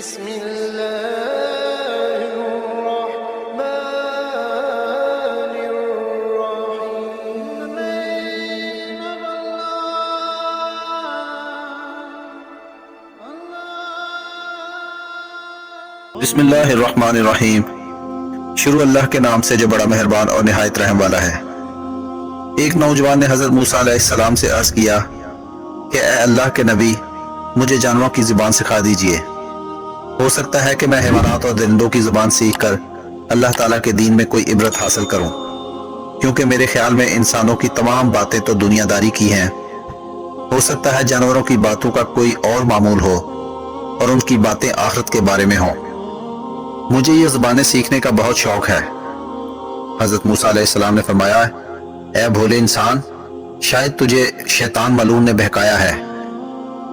بسم الله الرحمن الرحيم بسم اللہ الرحمن الرحیم۔ شروع اللہ کے نام سے جو بڑا مہربان اور نہایت رحم والا ہے۔ ایک نوجوان نے حضرت موسیٰ علیہ السلام سے عرض کیا کہ اے اللہ کے نبی، مجھے جانوروں کی زبان سکھا دیجئے۔ ہو سکتا ہے کہ میں حیوانات اور درندوں کی زبان سیکھ کر اللہ تعالیٰ کے دین میں کوئی عبرت حاصل کروں، کیونکہ میرے خیال میں انسانوں کی تمام باتیں تو دنیا داری کی ہیں۔ ہو سکتا ہے جانوروں کی باتوں کا کوئی اور معمول ہو اور ان کی باتیں آخرت کے بارے میں ہوں۔ مجھے یہ زبانیں سیکھنے کا بہت شوق ہے۔ حضرت موسیٰ علیہ السلام نے فرمایا، اے بھولے انسان، شاید تجھے شیطان ملعون نے بہکایا ہے،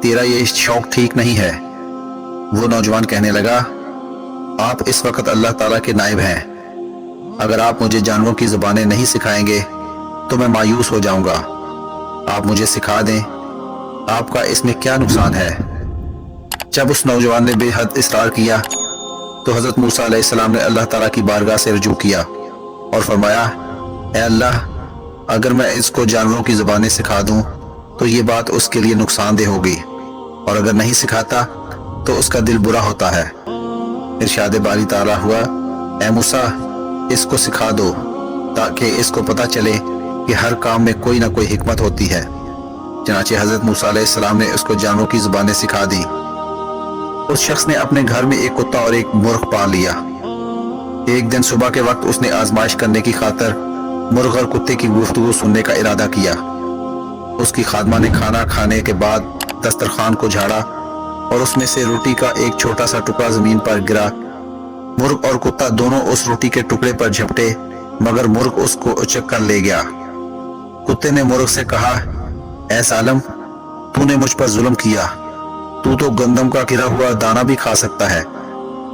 تیرا یہ شوق ٹھیک نہیں ہے۔ وہ نوجوان کہنے لگا، آپ اس وقت اللہ تعالیٰ کے نائب ہیں، اگر آپ مجھے جانوروں کی زبانیں نہیں سکھائیں گے تو میں مایوس ہو جاؤں گا۔ آپ مجھے سکھا دیں، آپ کا اس میں کیا نقصان ہے؟ جب اس نوجوان نے بے حد اصرار کیا تو حضرت موسیٰ علیہ السلام نے اللہ تعالیٰ کی بارگاہ سے رجوع کیا اور فرمایا، اے اللہ، اگر میں اس کو جانوروں کی زبانیں سکھا دوں تو یہ بات اس کے لیے نقصان دہ ہوگی، اور اگر نہیں سکھاتا تو اس کا دل برا ہوتا ہے۔ ارشاد باری تعالیٰ ہوا، اے موسیٰ، اس کو سکھا دو تاکہ اس کو پتہ چلے کہ ہر کام میں کوئی نہ کوئی حکمت ہوتی ہے۔ چنانچہ حضرت موسیٰ علیہ السلام نے اس کو جانوروں کی زبانیں سکھا دی۔ اس شخص نے اپنے گھر میں ایک کتا اور ایک مرغ پال لیا۔ ایک دن صبح کے وقت اس نے آزمائش کرنے کی خاطر مرغ اور کتے کی گفتگو سننے کا ارادہ کیا۔ اس کی خادمہ نے کھانا کھانے کے بعد دسترخوان کو جھاڑا اور اس میں سے روٹی کا ایک چھوٹا سا ٹکڑا زمین پر گرا۔ مرغ اور کتا دونوں اس روٹی کے ٹکڑے پر جھپٹے، مگر مرغ اس کو اچک کر لے گیا۔ کتے نے مرغ سے کہا، اے ظالم، تو نے مجھ پر ظلم کیا، تو گندم کا گرا ہوا دانہ بھی کھا سکتا ہے،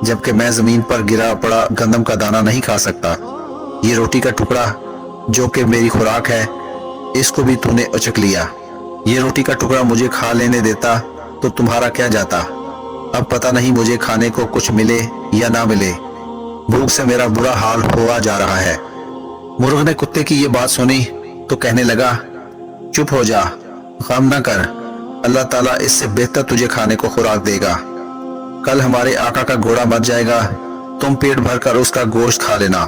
جبکہ میں زمین پر گرا پڑا گندم کا دانہ نہیں کھا سکتا۔ یہ روٹی کا ٹکڑا جو کہ میری خوراک ہے، اس کو بھی تو نے اچک لیا۔ یہ روٹی کا ٹکڑا مجھے کھا لینے دیتا تو تمہارا کیا جاتا؟ اب پتہ نہیں مجھے کھانے کو کچھ ملے یا نہ ملے، بھوک سے میرا برا حال ہوا جا رہا ہے۔ مرغ نے کتے کی یہ بات سنی تو کہنے لگا، چپ ہو جا، غم نہ کر، اللہ تعالیٰ اس سے بہتر تجھے کھانے کو خوراک دے گا۔ کل ہمارے آقا کا گھوڑا مر جائے گا، تم پیٹ بھر کر اس کا گوشت کھا لینا۔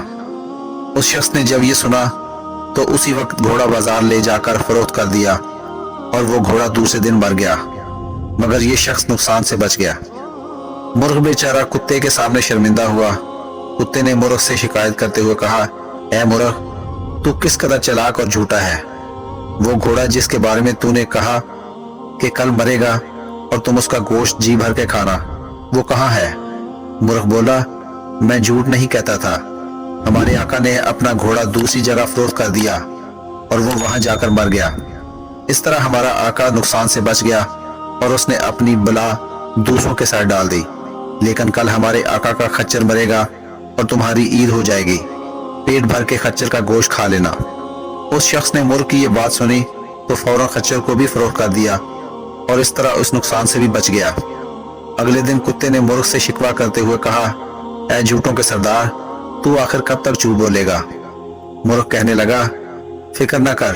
اس شخص نے جب یہ سنا تو اسی وقت گھوڑا بازار لے جا کر فروخت کر دیا اور وہ گھوڑا دوسرے دن مر گیا، مگر یہ شخص نقصان سے بچ گیا۔ مرغ بیچارہ کتے کے سامنے شرمندہ ہوا۔ کتے نے مرغ سے شکایت کرتے ہوئے کہا، اے مرغ، تو کس قدر چلاک اور جھوٹا ہے۔ وہ گھوڑا جس کے بارے میں تو نے کہا کہ کل مرے گا اور تم اس کا گوشت جی بھر کے کھانا، وہ کہاں ہے؟ مرغ بولا، میں جھوٹ نہیں کہتا تھا، ہمارے آقا نے اپنا گھوڑا دوسری جگہ فروخت کر دیا اور وہ وہاں جا کر مر گیا۔ اس طرح ہمارا آقا نقصان سے بچ گیا اور اس نے اپنی بلا دوسروں کے ساتھ ڈال دی، لیکن کل ہمارے آقا کا خچر مرے گا اور تمہاری عید ہو جائے گی، پیٹ بھر کے خچر کا گوشت کھا لینا۔ اس شخص نے مرغ کی یہ بات سنی تو فوراً خچر کو بھی فروخت کر دیا اور اس طرح اس نقصان سے بھی بچ گیا۔ اگلے دن کتے نے مرغ سے شکوہ کرتے ہوئے کہا، اے جھوٹوں کے سردار، تو آخر کب تک جھوٹ بولے گا؟ مرغ کہنے لگا، فکر نہ کر،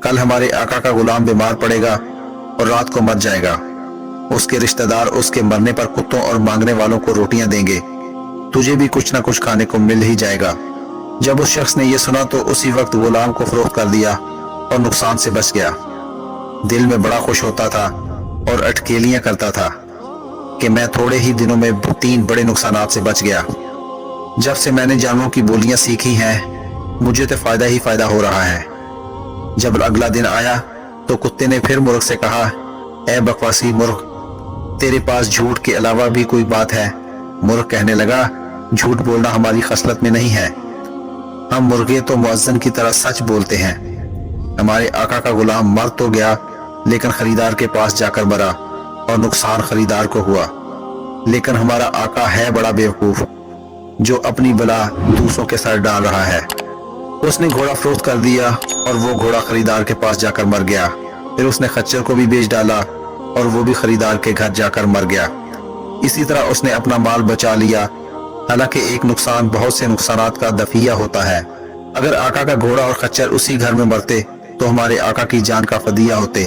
کل ہمارے آقا کا غلام بیمار پڑے گا اور رات کو مر جائے گا، اس کے رشتہ دار اس کے مرنے پر کتوں اور مانگنے والوں کو روٹیاں دیں گے، تجھے بھی کچھ نہ کچھ کھانے کو مل ہی جائے گا۔ جب اس شخص نے یہ سنا تو اسی وقت غلام کو فروخت کر دیا اور نقصان سے بچ گیا۔ دل میں بڑا خوش ہوتا تھا اور اٹکیلیاں کرتا تھا کہ میں تھوڑے ہی دنوں میں 3 بڑے نقصانات سے بچ گیا۔ جب سے میں نے جانوروں کی بولیاں سیکھی ہیں، مجھے تو فائدہ ہی فائدہ ہو رہا ہے۔ جب اگلا دن آیا تو کتے نے پھر مرغ سے کہا، اے بکواسی مرغ، تیرے پاس جھوٹ کے علاوہ بھی کوئی بات ہے؟ مرغ کہنے لگا، جھوٹ بولنا ہماری خصلت میں نہیں ہے، ہم مرغے تو مؤذن کی طرح سچ بولتے ہیں۔ ہمارے آقا کا غلام مر تو گیا لیکن خریدار کے پاس جا کر مرا اور نقصان خریدار کو ہوا، لیکن ہمارا آقا ہے بڑا بیوقوف جو اپنی بلا دوسروں کے سر ڈال رہا ہے۔ اس نے گھوڑا فروخت کر دیا اور وہ گھوڑا خریدار کے پاس جا کر مر گیا۔ پھر اس نے خچر کو بھی بیچ ڈالا اور وہ بھی خریدار کے گھر جا کر مر گیا۔ اسی طرح اس نے اپنا مال بچا لیا، حالانکہ ایک نقصان بہت سے نقصانات کا دفعہ ہوتا ہے۔ اگر آقا کا گھوڑا اور خچر اسی گھر میں مرتے تو ہمارے آقا کی جان کا فدیہ ہوتے،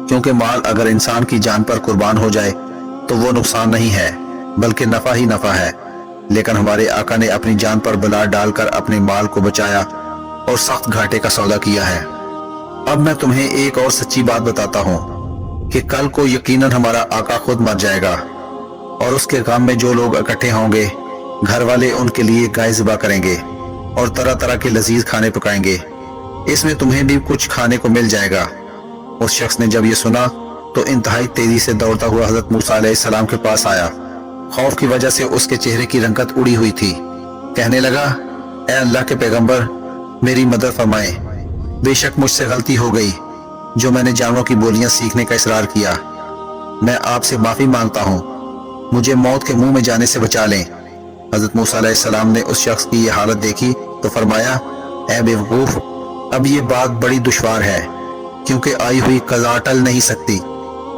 کیونکہ مال اگر انسان کی جان پر قربان ہو جائے تو وہ نقصان نہیں ہے بلکہ نفع ہی نفع ہے، لیکن ہمارے آقا نے اپنی جان پر بلا ڈال کر اپنے مال کو بچایا اور سخت گھاٹے کا سودا کیا ہے۔ اب میں تمہیں ایک اور سچی بات بتاتا ہوں کہ کل کو یقیناً ہمارا آقا خود مر جائے گا، اور اس کے غم میں جو لوگ اکٹھے ہوں گے گھر والے ان کے لیے گائے ذبح کریں گے اور طرح طرح کے لذیذ کھانے پکائیں گے، اس میں تمہیں بھی کچھ کھانے کو مل جائے گا۔ اس شخص نے جب یہ سنا تو انتہائی تیزی سے دوڑتا ہوا حضرت موسیٰ علیہ السلام کے پاس آیا۔ خوف کی وجہ سے اس کے چہرے کی رنگت اڑی ہوئی تھی۔ کہنے لگا، اے اللہ کے پیغمبر، میری مدد فرمائیں، بے شک مجھ سے غلطی ہو گئی جو میں نے جانوروں کی بولیاں سیکھنے کا اصرار کیا۔ میں آپ سے معافی مانگتا ہوں، مجھے موت کے منہ میں جانے سے بچا لیں۔ حضرت موسیٰ علیہ السلام نے اس شخص کی یہ حالت دیکھی تو فرمایا، اے بیوقوف، اب یہ بات بڑی دشوار ہے، کیونکہ آئی ہوئی قضا ٹل نہیں سکتی۔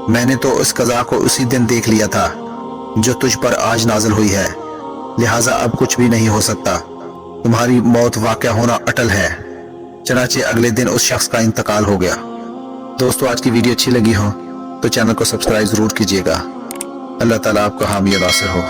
میں نے تو اس قضا کو اسی دن دیکھ لیا تھا جو تجھ پر آج نازل ہوئی ہے، لہٰذا اب کچھ بھی نہیں ہو سکتا، تمہاری موت واقع ہونا اٹل ہے۔ چنانچہ اگلے دن اس شخص کا انتقال ہو گیا۔ دوستو، آج کی ویڈیو اچھی لگی ہو تو چینل کو سبسکرائب ضرور کیجیے گا۔ اللہ تعالیٰ آپ کا حامی و ناصر ہو۔